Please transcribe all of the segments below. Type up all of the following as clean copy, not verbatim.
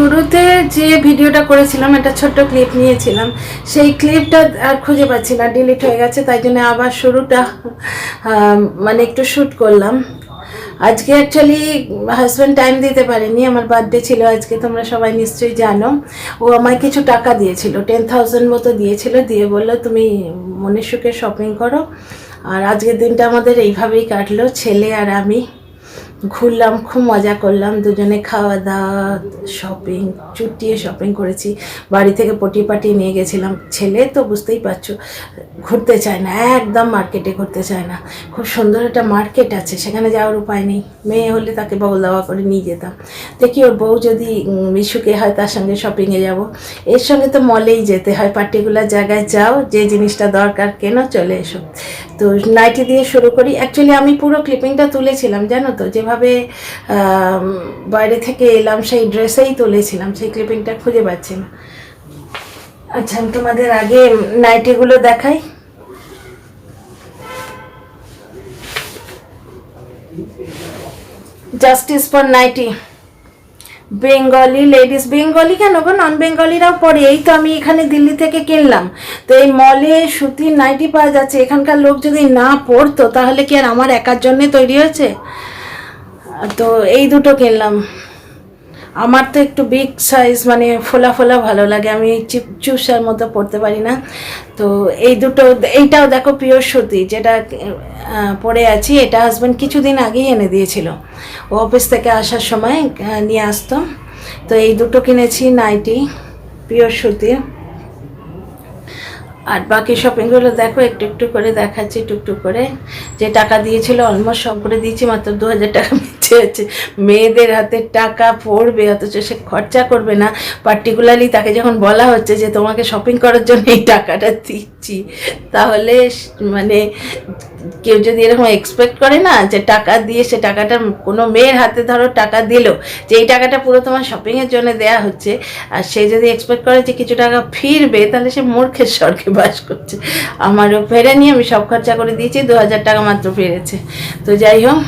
শুরুতে যে ভিডিওটা করেছিলাম একটা ছোট্ট ক্লিপ নিয়েছিলাম, সেই ক্লিপটা আর খুঁজে পাচ্ছি না, ডিলিট হয়ে গেছে। তাই জন্য আবার শুরুটা মানে একটু শ্যুট করলাম। আজকে অ্যাকচুয়ালি হাজব্যান্ড টাইম দিতে পারেনি, আমার বার্থডে ছিল আজকে, তোমরা সবাই নিশ্চয়ই জানো। ও আমায় কিছু টাকা দিয়েছিল, 10,000 মতো দিয়েছিল, দিয়ে বললো তুমি মনের সুখে শপিং করো। আর আজকের দিনটা আমাদের এইভাবেই কাটলো, ছেলে আর আমি ঘুরলাম, খুব মজা করলাম, দুজনে খাওয়া দাওয়া, শপিং, চুটিয়ে শপিং করেছি। বাড়ি থেকে পটি পাটিয়ে নিয়ে গেছিলাম। ছেলে তো বুঝতেই পারছো ঘুরতে চায় না, একদম মার্কেটে ঘুরতে চায় না। খুব সুন্দর একটা মার্কেট আছে, সেখানে যাওয়ার উপায় নেই। মেয়ে হলে তাকে বউ দাওয়া করে নিয়ে যেতাম। দেখি ওর বউ যদি মিশুকে হয় তার সঙ্গে শপিংয়ে যাব। এর সঙ্গে তো মলেই যেতে হয়, পার্টিকুলার জায়গায় যাও, যে জিনিসটা দরকার কেনো, চলে এসো। তো নাইটি দিয়ে শুরু করি। অ্যাকচুয়ালি আমি পুরো ক্লিপিংটা তুলেছিলাম, জানো তো, যেভাবে বাইরে থেকে এলাম সেই ড্রেসেই তুলেছিলাম, সেই ক্লিপিংটা খুঁজে পাচ্ছি না। আচ্ছা, আমি তোমাদের আগে নাইটিগুলো দেখাই। Justice for nighty, Bengali ladies. Bengali কেন গো, নন বেঙ্গলিরাও পরে। এই তো আমি এখানে দিল্লি থেকে কিনলাম, তো এই মলে সুতির নাইটি পাওয়া যাচ্ছে। এখানকার লোক যদি না পরতো তাহলে কি আর আমার একার জন্যে তৈরি হয়েছে? তো এই দুটো কিনলাম। আমার তো একটু বিগ সাইজ, মানে ফোলা ফোলা ভালো লাগে, আমি চুষার মতো পরতে পারি না। তো এই দুটো, এইটাও দেখো পিওর সুতি, যেটা পরে আছি, এটা হাজব্যান্ড কিছুদিন আগেই এনে দিয়েছিল, ও অফিস থেকে আসার সময় নিয়ে আসতো। তো এই দুটো কিনেছি নাইটি, পিওর সুতি। আর বাকি শপিংগুলো দেখো, একটু একটু করে দেখাচ্ছি, টুকটুক করে। যে টাকা দিয়েছিল অলমোস্ট সব করে দিয়েছি, মাত্র 2,000 টাকা বেঁচে আছে। মেয়েদের হাতে টাকা পড়বে, অথচ সে খরচা করবে না। পার্টিকুলারলি তাকে যখন বলা হচ্ছে যে তোমাকে শপিং করার জন্য এই টাকাটা দিচ্ছি, তাহলে মানে কেউ যদি এরকম এক্সপেক্ট করে না যে টাকা দিয়ে, সে টাকাটা কোনো মেয়ের হাতে ধরো টাকা দিল, যে এই টাকাটা পুরো তোমার শপিংয়ের জন্য দেয়া হচ্ছে, আর সে যদি এক্সপেক্ট করে যে কিছু টাকা ফিরবে, তাহলে সে মূর্খের স্বর্গে বাস করছে। আমারও ফেরেনি, আমি সব খরচা করে দিয়েছি, 2,000 টাকা মাত্র ফিরেছে। তো যাই হোক,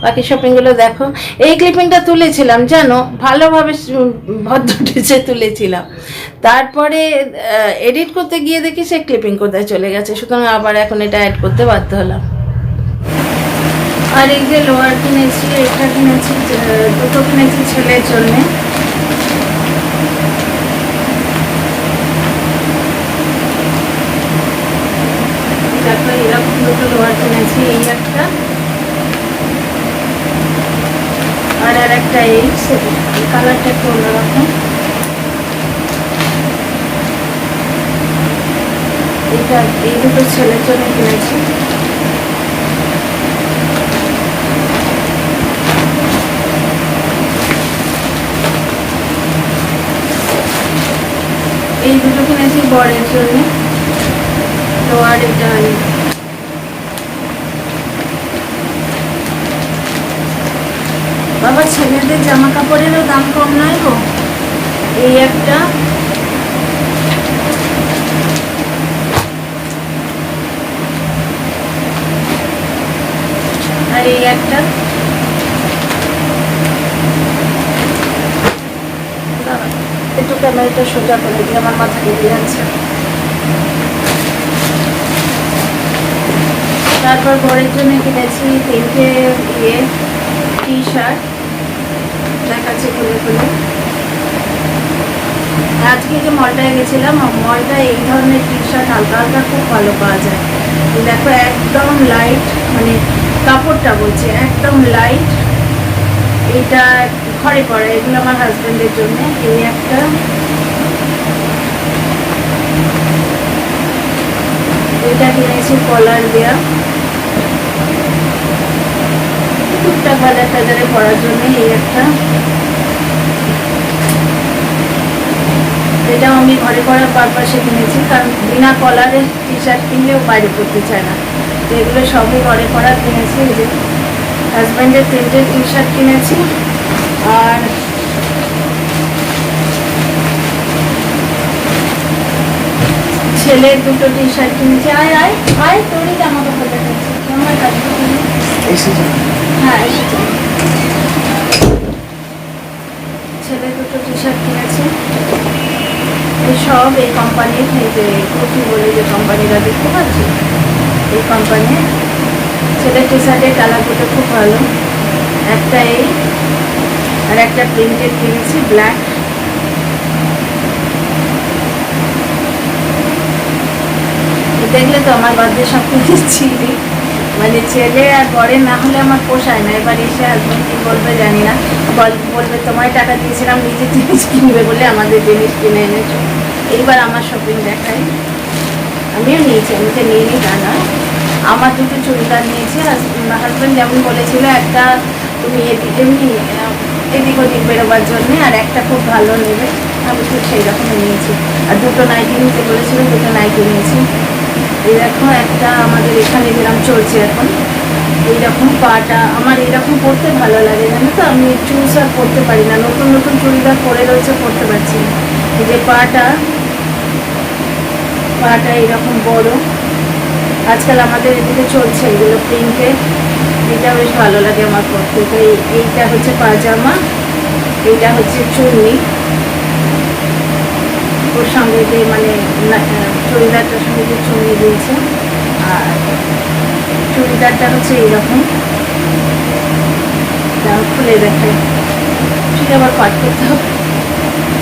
বাকি শপিংগুলো দেখো। এই ক্লিপিংটা তুলেছিলাম জানো, ভালোভাবে ভদ্র ড্রেসে তুলেছিলাম। তারপরে এডিট করতে গিয়ে দেখি সে ক্লিপিং কোথায় চলে গেছে, সুতরাং আবার এখন এটা অ্যাড করতে বাধ্য হলাম। আর এই যে লোয়ার কিনেছি, এটা কিনেছি, দুটো কিনেছি ছেলের জন্যে। দেখো এরকম দুটো লোয়ার কিনেছি, এই একটা আর একটা, এই কালারটা একটু অন্যরকম। এটা এই দুটো ছেলের জন্য কিনেছি। এই দুটো কিনেছি বরের জন্য, লোয়ার এটা। বাবা, ছেলেদের জামা কাপড়েরও দাম কম নয় গো। এই একটা, আর এই একটা। একটু ক্যামেরাটা সোজা করে দিয়ে, আমার মাথা কেটে যাচ্ছে। তারপর বরের জন্য কিনেছি 3টে টি শার্ট, দেখাচ্ছি খুলে খুলে। আজকে যে মলটায় গেছিলাম, মলটায় এই ধরনের টি শার্ট হালকা হালকা খুব ভালো পাওয়া যায়। দেখো একদম লাইট, মানে কাপড়টা বলছে একদম লাইট। এটা ঘরে পড়ে, এগুলো আমার হাজব্যান্ডের জন্য। এই একটা, এটা কিনেছি কলার দেয়া, টুকটাক বাজার টাজারে পরার জন্য। এই একটা, এটাও আমি ঘরে পরার পারপাসে কিনেছি, কারণ বিনা কলারের টি শার্ট কিনলেও বাইরে পরতে চায় না। তো এগুলো সবই ঘরে পরার কিনেছি। এই যে হাজব্যান্ডের 3টে টি শার্ট কিনেছি, আর ছেলের 2টো টি শার্ট কিনেছি। আয় আয় আয়, তোরই জামা কাপড় দেখাচ্ছি, আমার কাছে। হ্যাঁ, ছেলে 2টো টি শার্ট শার্ট কিনেছি, এই সব এই কোম্পানির, এই যে কুচি বলে যে কোম্পানিটা দেখতে পাচ্ছি, এই কোম্পানির ছেলের টি শার্টের কালার দুটো খুব ভালো, একটা এই আর একটা প্রিন্টেড কিনেছি ব্ল্যাক। দেখলে তো আমার বার্থডে সব কিনেছি, মানে ছেলে আর বরের না হলে আমার পোষায় না। এবার এসে হাজব্যান্ড কি বলবে জানি না, বলবে তোমায় টাকা দিয়েছিলাম নিজের জিনিস কিনবে বলে আমাদের জিনিস কিনে এনেছো। এইবার আমার শপিং দেখাই, আমিও নিয়েছি, আমি তো নিয়ে নিই তা নয়। আমার দুটো চুড়িদার নিয়েছি, হাজব্যান্ড যেমন বলেছিল একটা তুমি এমনি এদিক ওদিক বেরোবার জন্যে, আর একটা খুব ভালো নেবে, আমি ঠিক সেই রকমই নিয়েছি। আর দুটো নাইটি নিতে বলেছিল, দুটো নাইটি নিয়েছি। এই দেখো একটা আমাদের এখানে যেরকম চলছে এখন, এইরকম পাটা আমার এইরকম পরতে ভালো লাগে, জানো তো। আমি চুজ আর পরতে পারি না, নতুন নতুন চুড়িদার পরে রয়েছে, পরতে পারছি না। এই যে পাটা এইরকম বড়, আজকাল আমাদের এদিকে চলছে এগুলো প্রিন্টেড, এটা বেশ ভালো লাগে আমার পরতে। তো এইটা হচ্ছে পাজামা, এইটা হচ্ছে চুন্নি, ওর সঙ্গে যে মানে চুড়িদারটার সঙ্গে যে চুন্নি দিয়েছে। আর চুড়িদারটা হচ্ছে এইরকম, খুলে দেখাই, ঠিক আবার পাট করতে হবে।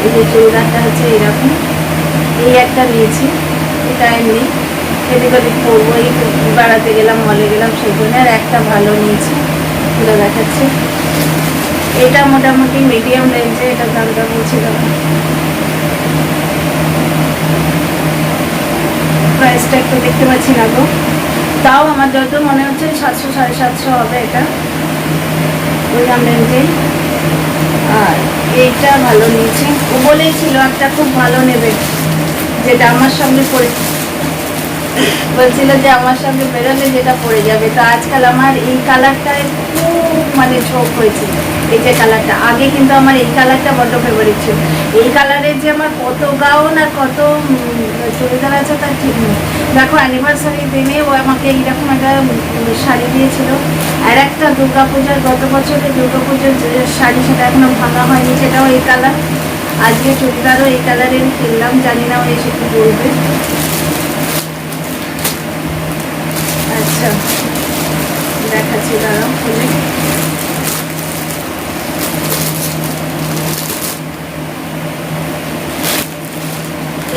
এই যে চুড়িদারটা হচ্ছে এইরকম, এই একটা নিয়েছি, এটা এমনি এদিক ওদিক পরবো, এই বেড়াতে গেলাম, মলে গেলাম, সেই জন্য। আর একটা ভালো নিয়েছি, খুলে দেখাচ্ছি। এটা মোটামুটি মিডিয়াম রেঞ্জে, এটা দামটা বলছিলাম, প্রাইসটা একটু দেখতে পাচ্ছি না গো, তাও আমার যত মনে হচ্ছে 700 750 হবে এটা, ওই দাম রেঞ্জেই। আর এইটা ভালো নিয়েছি, ও বলেছিল একটা খুব ভালো নেবে, যেটা আমার সঙ্গে পরে, বলছিল যে আমার সঙ্গে বেরোলে যেটা পরে যাবে। তো আজকাল আমার এই কালারটায় খুব মানে ঝোঁক হয়েছে, এই যে কালারটা। আগে কিন্তু আমার এই কালারটা বড্ড ফেভারিট ছিল। এই কালারের যে আমার কত গাউন আর কত চুড়িদার আছে তার ঠিক নেই। দেখো অ্যানিভার্সারির দিনে ও আমাকে এইরকম একটা শাড়ি দিয়েছিল, আর একটা দুর্গাপূজার, গত বছরের দুর্গাপূজার শাড়ি, সেটা এখনো ভাঙা হয়নি, সেটাও এই কালার। আজকে চুড়িদারও এই কালারের কিনলাম, জানি না ও এসে কি বলবে। আচ্ছা দেখাচ্ছি, দাঁড়াও খুলে।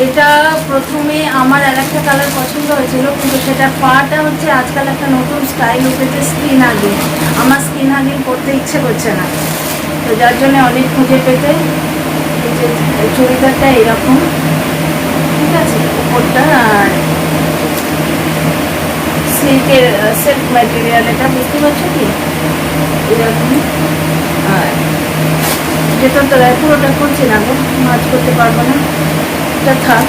এটা প্রথমে আমার আর একটা কালার পছন্দ হয়েছিল, কিন্তু সেটা পাটা হচ্ছে আজকাল একটা নতুন স্টাইল উঠেছে স্কিন হাগিং, আমার স্কিন হাগিং করতে ইচ্ছে করছে না, তো যার জন্য অনেক খুঁজে পেতে এই যে চুড়িদারটা এরকম, ঠিক আছে, উপরটা। আর সিল্কের সিল্ক ম্যাটেরিয়াল, এটা বুঝতে পারছো কি, এরকম। আর যেটা তো পুরোটা করছি না গো, মাছ করতে পারবো না, এটা থাক।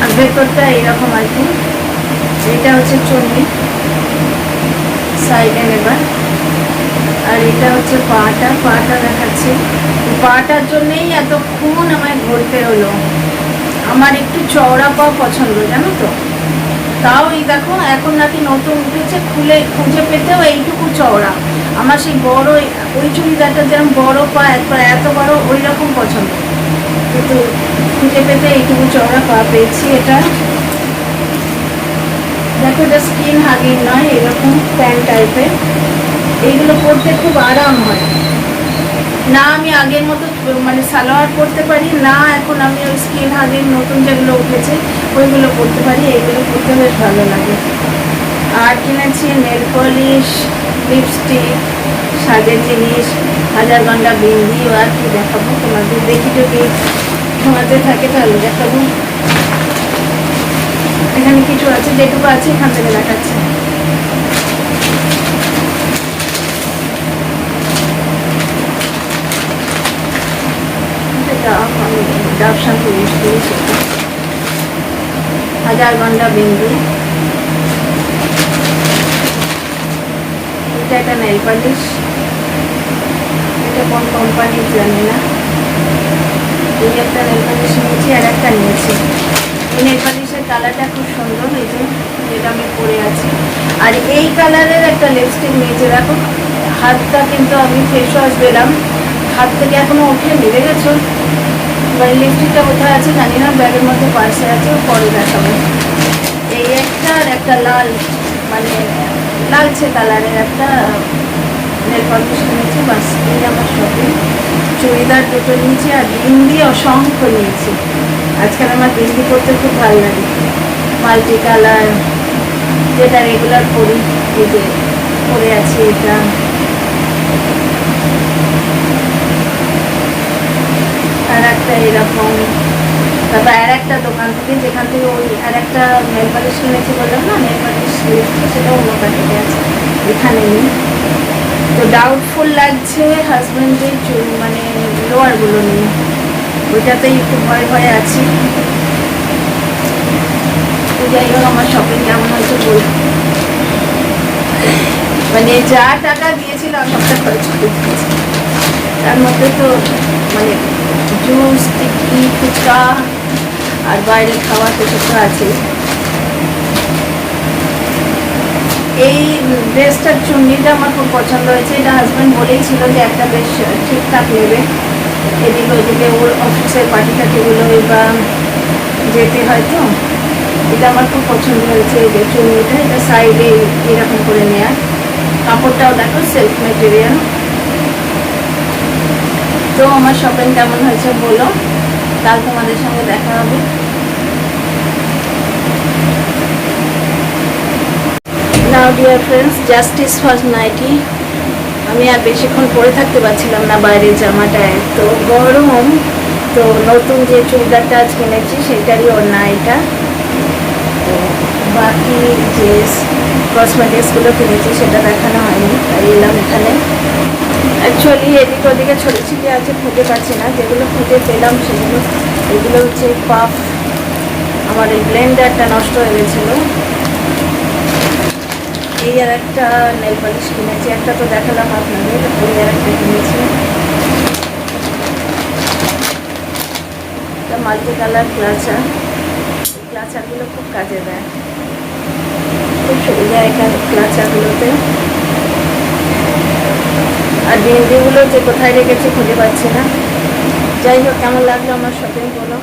আর ভেতরটা এরকম আর কি, এটা হচ্ছে চন্ডি সাইডে নেবার। আর এটা হচ্ছে পাটা দেখাচ্ছি, পাটার জন্যেই এতক্ষণ আমায় ঘুরতে হলো। আমার একটু চওড়া পা পছন্দ, জানো তো, তাও এই দেখো এখন নাকি নতুন উঠেছে, খুঁজে পেতেও এইটুকু চওড়া। আমার সেই বড় ওই চুড়িদারটা যেরকম বড় পা, একবার এত বড়, ওই রকম পছন্দ, কিন্তু খুঁজে পেতে এইটুকু চওড়া পা পেয়েছি। এটা দেখো, এটা স্কিন হাগিং নয়, এরকম প্যান্ট টাইপের, এইগুলো পরতে খুব আরাম হয় না। আমি আগের মতো মানে সালোয়ার পরতে পারি না, এখন আমি ওই স্কিন হাগিং নতুন যেগুলো উঠেছে ওইগুলো পরতে পারি, এইগুলো পরতে বেশ ভালো লাগে। আর কিনেছি নেল পলিশ, লিপস্টিক, সাজের জিনিস, হাজার ঘন্টা বিন্দি। আর কি দেখাবো তোমাদের, দেখি যদি তোমাদের থাকে তাহলে দেখাবো। এখানে কিছু আছে, যেটুকু আছে এখান থেকে দেখাচ্ছি। ডাব শ্যাম্পু ইউজ করেছি, হাজার ঘন্টা বিন্দি। এটা একটা নেল পালিশ, এটা কোন কোম্পানির জানি না। এই একটা নেল পালিশ নিয়েছি, আর একটা নিয়েছি। এই নেল পালিশের কালারটা খুব সুন্দর, এই যে যেটা আমি পরে আছি। আর এই কালারের একটা লিপস্টিক নিয়েছি, দেখো হাতটা কিন্তু আমি ফেস ওয়াশ দিলাম, হাত থেকে এখনো উঠে নিভে গেছে। এবার লিপস্টিকটা কোথায় আছে জানি না, ব্যাগের মধ্যে পার্সে আছে, পরে দেখাবো। এই একটা আর একটা লাল, মানে লালচে কালারের একটা নেল পলিশ কিনেছি, বাস এই আমার শপিং। চুড়িদার দুটো নিয়েছি আর বিন্দি অসংখ্য নিয়েছি। আজকাল আমার বিন্দি করতে খুব ভালো লাগে, মাল্টি কালার, যেটা রেগুলার করি। এই যে পরে আছি এটা, আর একটা এরকম। তারপর আর একটা দোকান থেকে, যেখান থেকে ওই আর একটা নেল পালিশ কিনেছি বললাম না, নেল পালিশ সেটা অন্য প্যাকেটে আছে, এখানে নেই। তো ডাউটফুল লাগছে হাজব্যান্ডের মানে লোয়ারগুলো নিয়ে, ওইটাতেই একটু ভয় ভয়ে আছি। তো যাই হোক, আমার শপিং কেমন হয়েছে বল। মানে যা টাকা দিয়েছিলাম সবটা খরচ করে দিয়েছি। তার মধ্যে তো মানে জুস, টিকি, ফুচকা আর বাইরে খাওয়া তো সেটা আছে। এই ড্রেসটার চুন্নিটা আমার খুব পছন্দ হয়েছে। এটা হাজব্যান্ড বলেই ছিল যে একটা বেশ ঠিকঠাক নেবে, এদিকে ওদিকে ওর অফিসের পার্টি টাটিগুলো বা যেতে হয়, তো এটা আমার খুব পছন্দ হয়েছে। এই যে চুন্নিটা, এটা সাইডে এরকম করে নেয়া, কাপড়টাও দেখো সিল্ক মেটেরিয়াল। তো আমার শপিং কেমন হয়েছে বলো, কাল তোমাদের সঙ্গে দেখা হবে। Now dear friends, justice for ninety. আমি আর বেশিক্ষণ পরে থাকতে পারছিলাম না, বাইরের জামাটা এত গরম। তো নতুন যে চুড়িদারটা আজ কিনেছি সেটারই ওড়না এটা। তো বাকি যে কসমেটিক্সগুলো কিনেছি সেটা দেখানো হয়নি, তাই এলাম এখানে। অ্যাকচুয়ালি এদিক ওদিকে ছিটিয়ে আছে, খুঁজে পাচ্ছি না। যেগুলো খুঁজে পেলাম সেগুলো, এগুলো হচ্ছে পাফ। আমার এই ব্লেন্ডারটা নষ্ট হয়ে গেছিলো। এই আর একটা নেল পালিশ কিনেছি, একটা তো দেখালাম আপনাদের, ওই আর একটা কিনেছি। একটা মাল্টি কালার ক্লাচার, এই ক্লাচারগুলো খুব কাজে দেয়, খুব সুবিধা এই ক্লাচারগুলোতে। আর বিন্দিগুলো যে কোথায় রেখেছি খুঁজে পাচ্ছি না। যাই হোক, কেমন লাগলো আমার শপিং বলো।